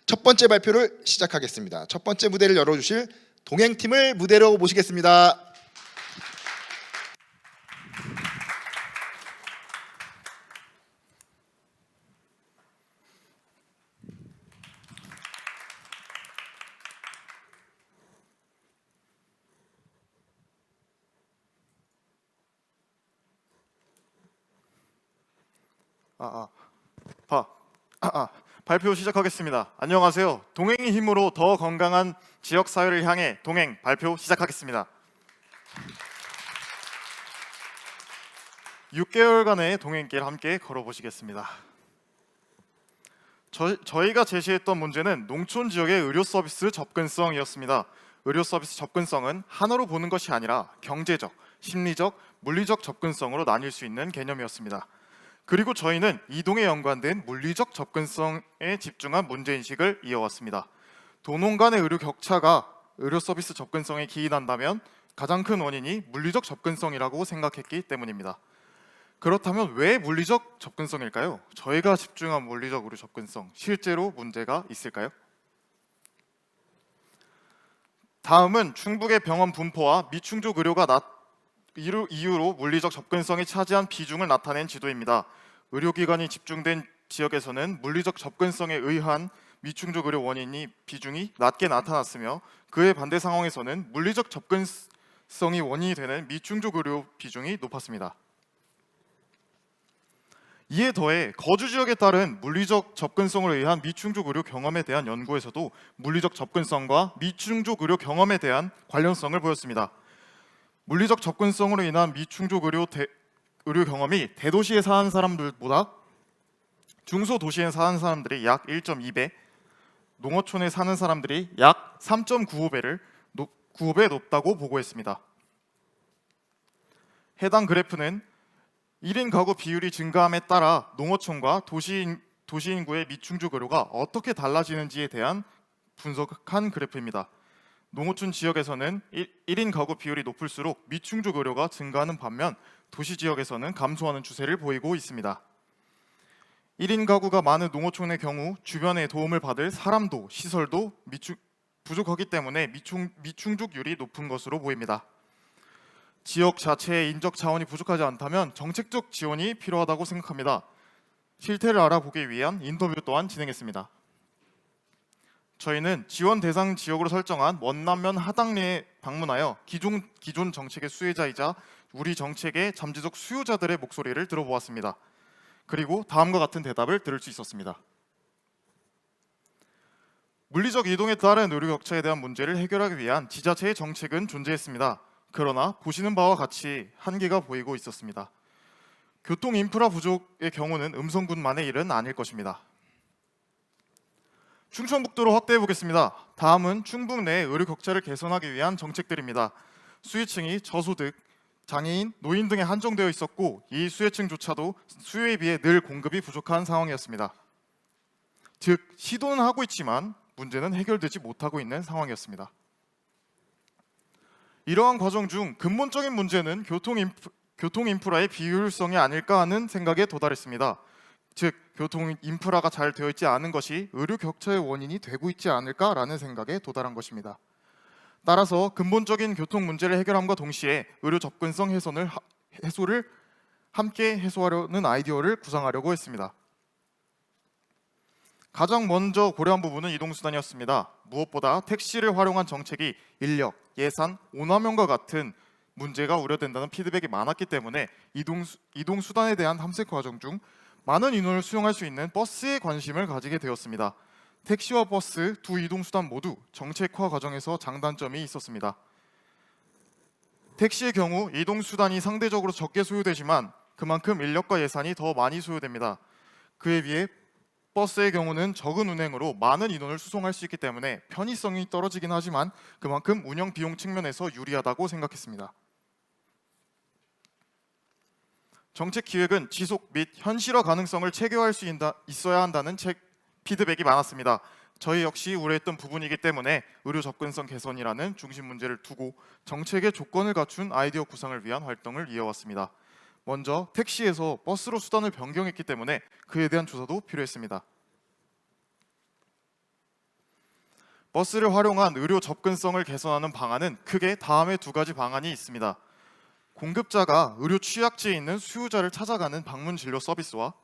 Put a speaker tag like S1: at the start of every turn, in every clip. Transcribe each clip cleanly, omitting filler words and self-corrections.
S1: 첫 번째 발표를 시작하겠습니다. 첫 번째 무대를 열어주실 동행팀을 무대로 모시겠습니다.
S2: 발표 시작하겠습니다. 안녕하세요. 동행의 힘으로 더 건강한 지역 사회를 향해 동행 발표 시작하겠습니다. 6개월간의 동행길 함께 걸어보시겠습니다. 저희가 제시했던 문제는 농촌 지역의 의료 서비스 접근성이었습니다. 의료 서비스 접근성은 하나로 보는 것이 아니라 경제적, 심리적, 물리적 접근성으로 나뉠 수 있는 개념이었습니다. 그리고 저희는 이동에 연관된 물리적 접근성에 집중한 문제인식을 이어왔습니다. 도농 간의 의료 격차가 의료 서비스 접근성에 기인한다면 가장 큰 원인이 물리적 접근성이라고 생각했기 때문입니다. 그렇다면 왜 물리적 접근성일까요? 저희가 집중한 물리적 의료 접근성, 실제로 문제가 있을까요? 다음은 충북의 병원 분포와 미충족 의료가 이유로 물리적 접근성이 차지한 비중을 나타낸 지도입니다. 의료기관이 집중된 지역에서는 물리적 접근성에 의한 미충족 의료 원인이 비중이 낮게 나타났으며 그에 반대 상황에서는 물리적 접근성이 원인이 되는 미충족 의료 비중이 높았습니다. 이에 더해 거주 지역에 따른 물리적 접근성을 의한 미충족 의료 경험에 대한 연구에서도 물리적 접근성과 미충족 의료 경험에 대한 관련성을 보였습니다. 물리적 접근성으로 인한 미충족 의료 경험이 대도시에 사는 사람들보다 중소도시에 사는 사람들이 약 1.2배, 농어촌에 사는 사람들이 약 3.95배 높다고 보고했습니다. 해당 그래프는 1인 가구 비율이 증가함에 따라 농어촌과 도시 인구의 미충족 의료가 어떻게 달라지는지에 대한 분석한 그래프입니다. 농어촌 지역에서는 1인 가구 비율이 높을수록 미충족 의료가 증가하는 반면 도시 지역에서는 감소하는 추세를 보이고 있습니다. 1인 가구가 많은 농어촌의 경우 주변의 도움을 받을 사람도 시설도 부족하기 때문에 미충족률이 높은 것으로 보입니다. 지역 자체의 인적 자원이 부족하지 않다면 정책적 지원이 필요하다고 생각합니다. 실태를 알아보기 위한 인터뷰 또한 진행했습니다. 저희는 지원 대상 지역으로 설정한 원남면 하당리에 방문하여 기존 정책의 수혜자이자 우리 정책의 잠재적 수요자들의 목소리를 들어보았습니다. 그리고 다음과 같은 대답을 들을 수 있었습니다. 물리적 이동에 따른 의료 격차에 대한 문제를 해결하기 위한 지자체의 정책은 존재했습니다. 그러나 보시는 바와 같이 한계가 보이고 있었습니다. 교통 인프라 부족의 경우는 음성군만의 일은 아닐 것입니다. 충청북도로 확대해 보겠습니다. 다음은 충북 내 의료 격차를 개선하기 위한 정책들입니다. 수혜층이 저소득, 장애인, 노인 등에 한정되어 있었고 이 수혜층조차도 수요에 비해 늘 공급이 부족한 상황이었습니다. 즉 시도는 하고 있지만 문제는 해결되지 못하고 있는 상황이었습니다. 이러한 과정 중 근본적인 문제는 교통 인프라의 비효율성이 아닐까 하는 생각에 도달했습니다. 즉 교통 인프라가 잘 되어 있지 않은 것이 의료 격차의 원인이 되고 있지 않을까라는 생각에 도달한 것입니다. 따라서 근본적인 교통 문제를 해결함과 동시에 의료 접근성 해소를 함께 해소하려는 아이디어를 구상하려고 했습니다. 가장 먼저 고려한 부분은 이동수단이었습니다. 무엇보다 택시를 활용한 정책이 인력, 예산, 오남용과 같은 문제가 우려된다는 피드백이 많았기 때문에 이동수단에 대한 탐색 과정 중 많은 인원을 수용할 수 있는 버스에 관심을 가지게 되었습니다. 택시와 버스 두 이동수단 모두 정책화 과정에서 장단점이 있었습니다. 택시의 경우 이동수단이 상대적으로 적게 소요되지만 그만큼 인력과 예산이 더 많이 소요됩니다. 그에 비해 버스의 경우는 적은 운행으로 많은 인원을 수송할 수 있기 때문에 편의성이 떨어지긴 하지만 그만큼 운영 비용 측면에서 유리하다고 생각했습니다. 정책 기획은 지속 및 현실화 가능성을 체계화할 수 있어야 한다는 피드백이 많았습니다. 저희 역시 우려했던 부분이기 때문에 의료 접근성 개선이라는 중심 문제를 두고 정책의 조건을 갖춘 아이디어 구상을 위한 활동을 이어왔습니다. 먼저 택시에서 버스로 수단을 변경했기 때문에 그에 대한 조사도 필요했습니다. 버스를 활용한 의료 접근성을 개선하는 방안은 크게 다음의 두 가지 방안이 있습니다. 공급자가 의료 취약지에 있는 수요자를 찾아가는 방문 진료 서비스와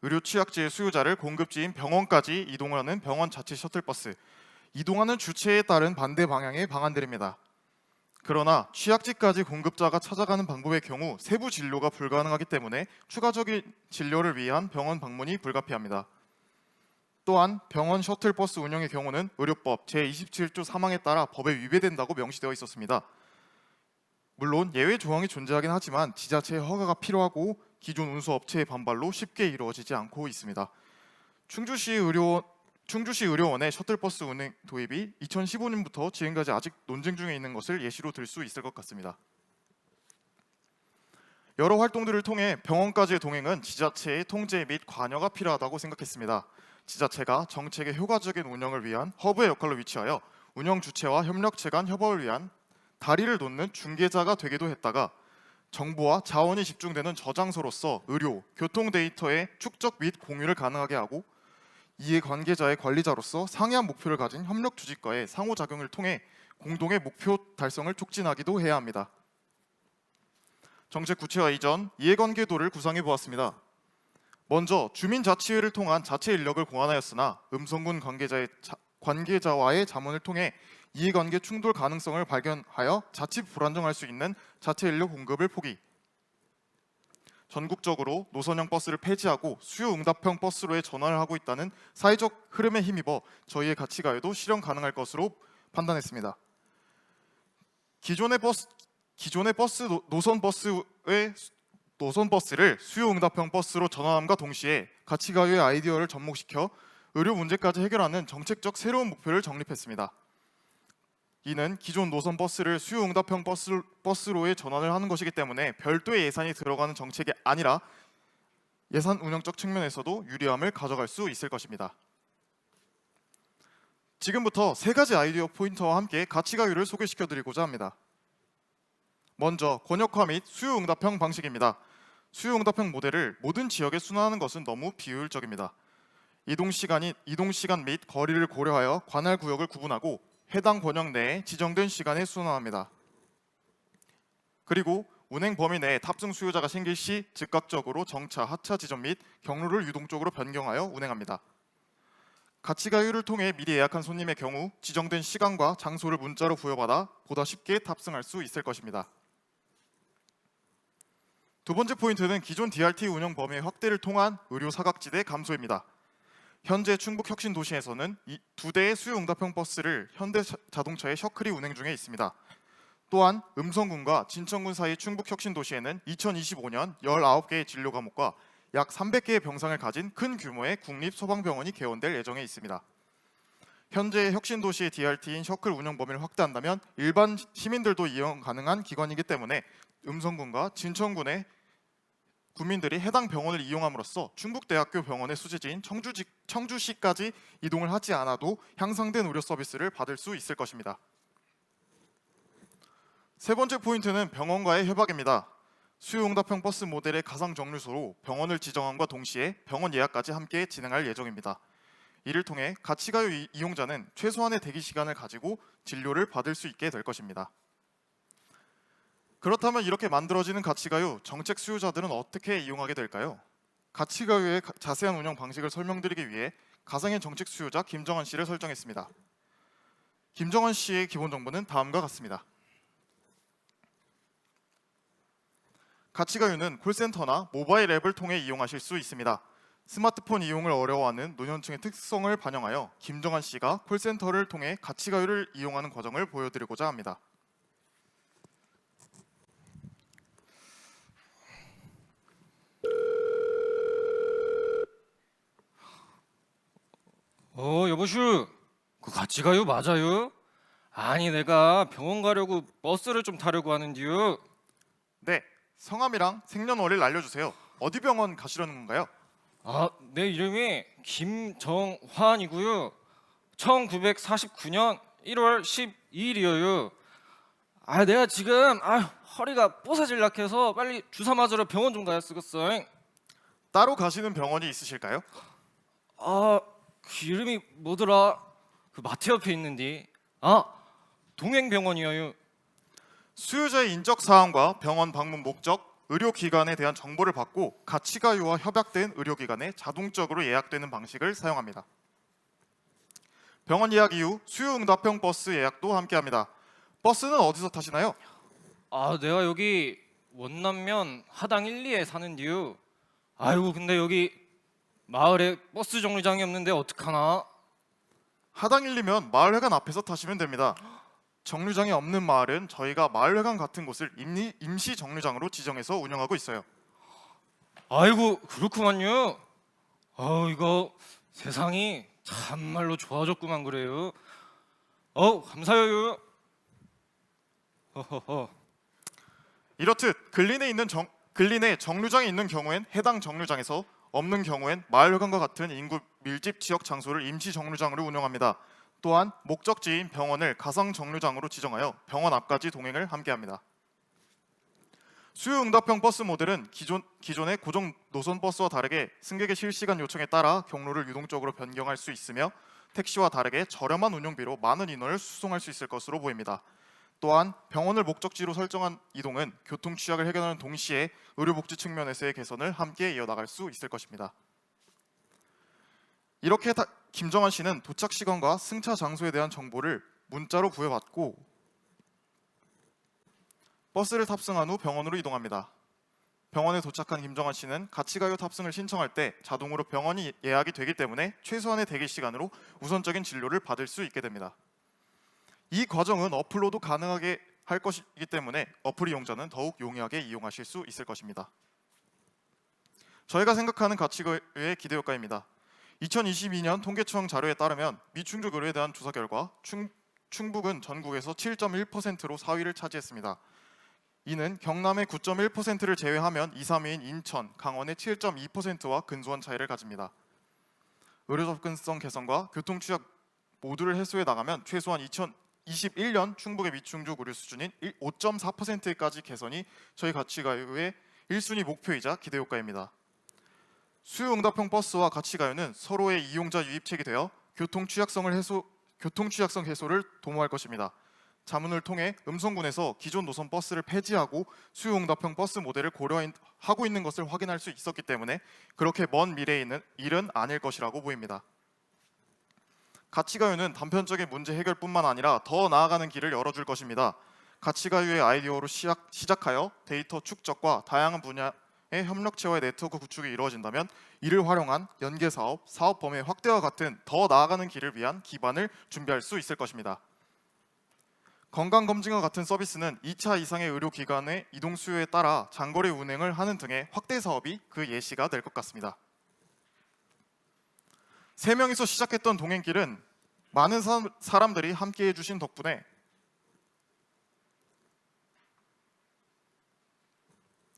S2: 의료 취약지의 수요자를 공급지인 병원까지 이동하는 병원 자체 셔틀버스, 이동하는 주체에 따른 반대 방향의 방안들입니다. 그러나 취약지까지 공급자가 찾아가는 방법의 경우 세부 진료가 불가능하기 때문에 추가적인 진료를 위한 병원 방문이 불가피합니다. 또한 병원 셔틀버스 운영의 경우는 의료법 제27조 3항에 따라 법에 위배된다고 명시되어 있었습니다. 물론 예외 조항이 존재하긴 하지만 지자체의 허가가 필요하고 기존 운수업체의 반발로 쉽게 이루어지지 않고 있습니다. 충주시 의료원의 셔틀버스 운행 도입이 2015년부터 지금까지 아직 논쟁 중에 있는 것을 예시로 들 수 있을 것 같습니다. 여러 활동들을 통해 병원까지의 동행은 지자체의 통제 및 관여가 필요하다고 생각했습니다. 지자체가 정책의 효과적인 운영을 위한 허브의 역할로 위치하여 운영 주체와 협력체 간 협업을 위한 다리를 놓는 중개자가 되기도 했다가 정보와 자원이 집중되는 저장소로서 의료, 교통 데이터의 축적 및 공유를 가능하게 하고 이해관계자의 관리자로서 상이한 목표를 가진 협력 조직과의 상호작용을 통해 공동의 목표 달성을 촉진하기도 해야 합니다. 정책 구체화 이전 이해관계도를 구상해 보았습니다. 먼저 주민자치회를 통한 자체 인력을 공환하였으나 음성군 관계자와의 자문을 통해 이해관계 충돌 가능성을 발견하여 자칫 불안정할 수 있는 자체 인력 공급을 포기. 전국적으로 노선형 버스를 폐지하고 수요응답형 버스로의 전환을 하고 있다는 사회적 흐름에 힘입어 저희의 가치가에도 실현 가능할 것으로 판단했습니다. 기존의 노선 버스를 수요응답형 버스로 전환함과 동시에 가치가요의 아이디어를 접목시켜 의료 문제까지 해결하는 정책적 새로운 목표를 정립했습니다. 이는 기존 노선 버스를 수요응답형 버스로의 전환을 하는 것이기 때문에 별도의 예산이 들어가는 정책이 아니라 예산 운영적 측면에서도 유리함을 가져갈 수 있을 것입니다. 지금부터 세 가지 아이디어 포인터와 함께 가치가요를 소개시켜드리고자 합니다. 먼저 권역화 및 수요응답형 방식입니다. 수요응답형 모델을 모든 지역에 순환하는 것은 너무 비효율적입니다. 이동 시간 및 거리를 고려하여 관할 구역을 구분하고 해당 권역 내에 지정된 시간에 순환합니다. 그리고 운행 범위 내에 탑승 수요자가 생길 시 즉각적으로 정차, 하차 지점 및 경로를 유동적으로 변경하여 운행합니다. 가치가요를 통해 미리 예약한 손님의 경우 지정된 시간과 장소를 문자로 부여받아 보다 쉽게 탑승할 수 있을 것입니다. 두 번째 포인트는 기존 DRT 운영 범위의 확대를 통한 의료 사각지대 감소입니다. 현재 충북 혁신도시에서는 이 2대의 수요응답형 버스를 현대자동차의 셔클이 운행 중에 있습니다. 또한 음성군과 진천군 사이 충북 혁신도시에는 2025년 19개의 진료 과목과 약 300개의 병상을 가진 큰 규모의 국립소방병원이 개원될 예정에 있습니다. 현재 혁신도시의 DRT인 셔클 운영 범위를 확대한다면 일반 시민들도 이용 가능한 기관이기 때문에 음성군과 진천군의 국민들이 해당 병원을 이용함으로써 충북대학교 병원의 수재지인 청주시까지 이동을 하지 않아도 향상된 의료 서비스를 받을 수 있을 것입니다. 세 번째 포인트는 병원과의 협약입니다. 수요응답형 버스 모델의 가상 정류소로 병원을 지정함과 동시에 병원 예약까지 함께 진행할 예정입니다. 이를 통해 가치가요 이용자는 최소한의 대기 시간을 가지고 진료를 받을 수 있게 될 것입니다. 그렇다면 이렇게 만들어지는 가치가요, 정책 수요자들은 어떻게 이용하게 될까요? 가치가요의 자세한 운영 방식을 설명드리기 위해 가상의 정책 수요자 김정환 씨를 설정했습니다. 김정환 씨의 기본 정보는 다음과 같습니다. 가치가요는 콜센터나 모바일 앱을 통해 이용하실 수 있습니다. 스마트폰 이용을 어려워하는 노년층의 특성을 반영하여 김정환 씨가 콜센터를 통해 가치가요를 이용하는 과정을 보여드리고자 합니다.
S3: 여보슈, 그 같이 가요 맞아요? 아니 내가 병원 가려고 버스를 좀 타려고 하는데요.
S2: 네, 성함이랑 생년월일 알려주세요. 어디 병원 가시려는 건가요?
S3: 내 이름이 김정환이고요. 1949년 1월 12일이에요. 내가 지금 허리가 뽀사질락 해서 빨리 주사 맞으러 병원 좀 가야 쓰겠어.
S2: 따로 가시는 병원이 있으실까요?
S3: 그 이름이 뭐더라? 그 마트 옆에 있는디. 아, 동행병원이요.
S2: 수요자의 인적 사항과 병원 방문 목적, 의료기관에 대한 정보를 받고 가치가요와 협약된 의료기관에 자동적으로 예약되는 방식을 사용합니다. 병원 예약 이후 수요응답형 버스 예약도 함께합니다. 버스는 어디서 타시나요?
S3: 아, 내가 여기 원남면 하당 1, 2에 사는디요. 아이고, 근데 여기 마을에 버스 정류장이 없는데 어떡하나?
S2: 하당 1리면 마을회관 앞에서 타시면 됩니다. 정류장이 없는 마을은 저희가 마을회관 같은 곳을 임시 정류장으로 지정해서 운영하고 있어요.
S3: 아이고, 그렇구만요. 이거 세상이 참말로 좋아졌구만 그래요. 감사해요. 허허허.
S2: 이렇듯 근린에 정류장이 있는 경우엔 해당 정류장에서, 없는 경우엔 마을회관과 같은 인구 밀집 지역 장소를 임시 정류장으로 운영합니다. 또한 목적지인 병원을 가상 정류장으로 지정하여 병원 앞까지 동행을 함께합니다. 수요응답형 버스 모델은 기존의 고정 노선 버스와 다르게 승객의 실시간 요청에 따라 경로를 유동적으로 변경할 수 있으며 택시와 다르게 저렴한 운용비로 많은 인원을 수송할 수 있을 것으로 보입니다. 또한 병원을 목적지로 설정한 이동은 교통 취약을 해결하는 동시에 의료복지 측면에서의 개선을 함께 이어나갈 수 있을 것입니다. 이렇게 김정환 씨는 도착 시간과 승차 장소에 대한 정보를 문자로 부여받고 버스를 탑승한 후 병원으로 이동합니다. 병원에 도착한 김정환 씨는 가치가요 탑승을 신청할 때 자동으로 병원이 예약이 되기 때문에 최소한의 대기 시간으로 우선적인 진료를 받을 수 있게 됩니다. 이 과정은 어플로도 가능하게 할 것이기 때문에 어플 이용자는 더욱 용이하게 이용하실 수 있을 것입니다. 저희가 생각하는 가치가요의 기대효과입니다. 2022년 통계청 자료에 따르면 미충족 의료에 대한 조사 결과 충북은 전국에서 7.1%로 4위를 차지했습니다. 이는 경남의 9.1%를 제외하면 2, 3위인 인천, 강원의 7.2%와 근소한 차이를 가집니다. 의료 접근성 개선과 교통 취약 모두를 해소해 나가면 최소한 2021년 충북의 미충족 의료 수준인 5.4%까지 개선이 저희 가치가요의 1순위 목표이자 기대효과입니다. 수요응답형 버스와 가치가요는 서로의 이용자 유입책이 되어 교통 취약성 해소를 도모할 것입니다. 자문을 통해 음성군에서 기존 노선 버스를 폐지하고 수요응답형 버스 모델을 고려하고 있는 것을 확인할 수 있었기 때문에 그렇게 먼 미래에 있는 일은 아닐 것이라고 보입니다. 가치가요는 단편적인 문제 해결뿐만 아니라 더 나아가는 길을 열어줄 것입니다. 가치가요의 아이디어로 시작하여 데이터 축적과 다양한 분야의 협력체와의 네트워크 구축이 이루어진다면 이를 활용한 연계사업, 사업 범위 확대와 같은 더 나아가는 길을 위한 기반을 준비할 수 있을 것입니다. 건강검진과 같은 서비스는 2차 이상의 의료기관의 이동 수요에 따라 장거리 운행을 하는 등의 확대 사업이 그 예시가 될 것 같습니다. 3명이서 시작했던 동행길은 많은 사람들이 함께해 주신 덕분에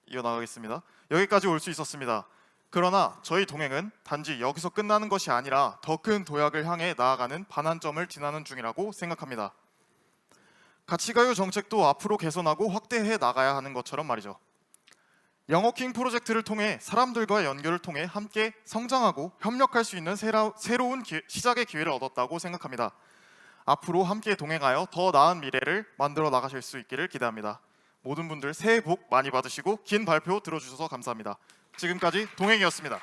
S2: 이어나가겠습니다. 여기까지 올 수 있었습니다. 그러나 저희 동행은 단지 여기서 끝나는 것이 아니라 더 큰 도약을 향해 나아가는 반환점을 지나는 중이라고 생각합니다. 가치가요 정책도 앞으로 개선하고 확대해 나가야 하는 것처럼 말이죠. 영어킹 프로젝트를 통해 사람들과의 연결을 통해 함께 성장하고 협력할 수 있는 새로운 시작의 기회를 얻었다고 생각합니다. 앞으로 함께 동행하여 더 나은 미래를 만들어 나가실 수 있기를 기대합니다. 모든 분들 새해 복 많이 받으시고 긴 발표 들어주셔서 감사합니다. 지금까지 동행이었습니다.